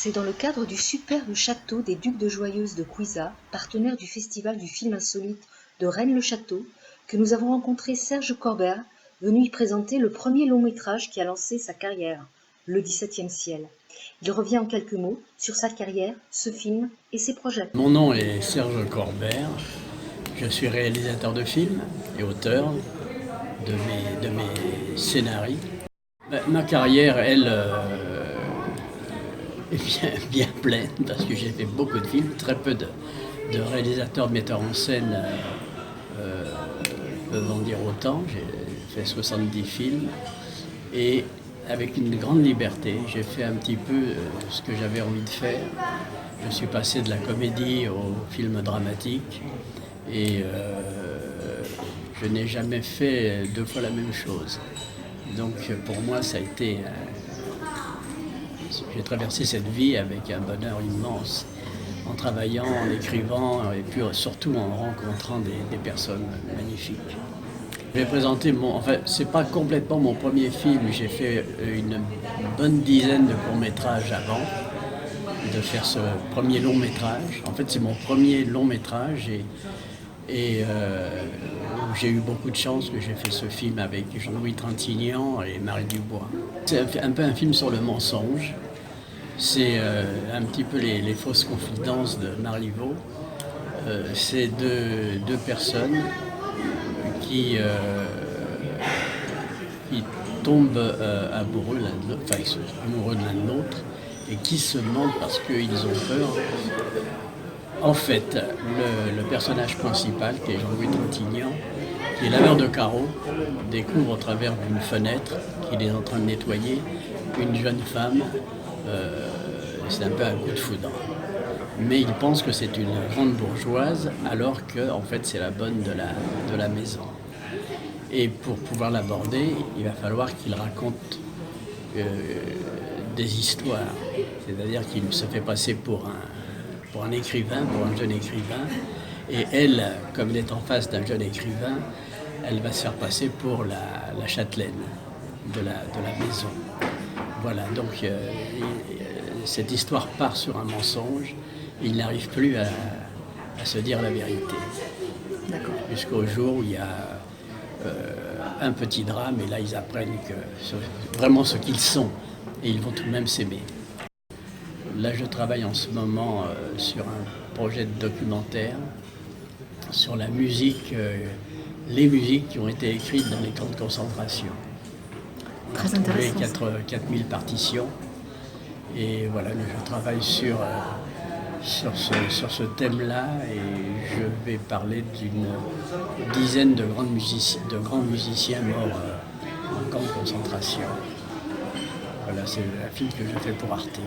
C'est dans le cadre du superbe château des Ducs de Joyeuse de Couiza, partenaire du Festival du film insolite de Rennes-le-Château, que nous avons rencontré Serge Corbert, venu y présenter le premier long-métrage qui a lancé sa carrière, Le 17e ciel. Il revient en quelques mots sur sa carrière, ce film et ses projets. Mon nom est Serge Corbert, je suis réalisateur de films et auteur de mes scénarios. Ma carrière, elle, est bien pleine parce que j'ai fait beaucoup de films, très peu de réalisateurs, de metteurs en scène peuvent en dire autant. J'ai fait 70 films et avec une grande liberté, j'ai fait un petit peu ce que j'avais envie de faire. Je suis passé de la comédie au film dramatique et je n'ai jamais fait deux fois la même chose. Donc pour moi, ça a été... j'ai traversé cette vie avec un bonheur immense, en travaillant, en écrivant et puis surtout en rencontrant des personnes magnifiques. J'ai présenté c'est pas complètement mon premier film, j'ai fait une bonne dizaine de courts-métrages avant de faire ce premier long-métrage. En fait, c'est mon premier long-métrage et j'ai eu beaucoup de chance que j'ai fait ce film avec Jean-Louis Trintignant et Marie Dubois. C'est un peu un film sur le mensonge. C'est un petit peu les fausses confidences de Marlivaud. C'est deux personnes qui tombent amoureux amoureux de l'un de l'autre et qui se mentent parce qu'ils ont peur. En fait, le personnage principal, qui est Jean-Louis Trintignant, qui est laveur de carreaux, découvre au travers d'une fenêtre qu'il est en train de nettoyer une jeune femme. C'est un peu un coup de foudre. Mais il pense que c'est une grande bourgeoise, alors que en fait, c'est la bonne de la maison. Et pour pouvoir l'aborder, il va falloir qu'il raconte des histoires. C'est-à-dire qu'il se fait passer pour un écrivain, pour un jeune écrivain. Et elle, comme elle est en face d'un jeune écrivain, elle va se faire passer pour la châtelaine de la maison. Voilà, donc cette histoire part sur un mensonge. Il n'arrive plus à se dire la vérité. D'accord. Jusqu'au jour où il y a un petit drame, et là ils apprennent vraiment ce qu'ils sont, et ils vont tout de même s'aimer. Là je travaille en ce moment sur un projet de documentaire sur la musique, les musiques qui ont été écrites dans les camps de concentration. Très intéressant. J'ai 4000 partitions, et voilà, je travaille sur ce thème-là, et je vais parler d'une dizaine de grands musiciens morts en camp de concentration. Voilà, c'est un film que je fais pour Arte.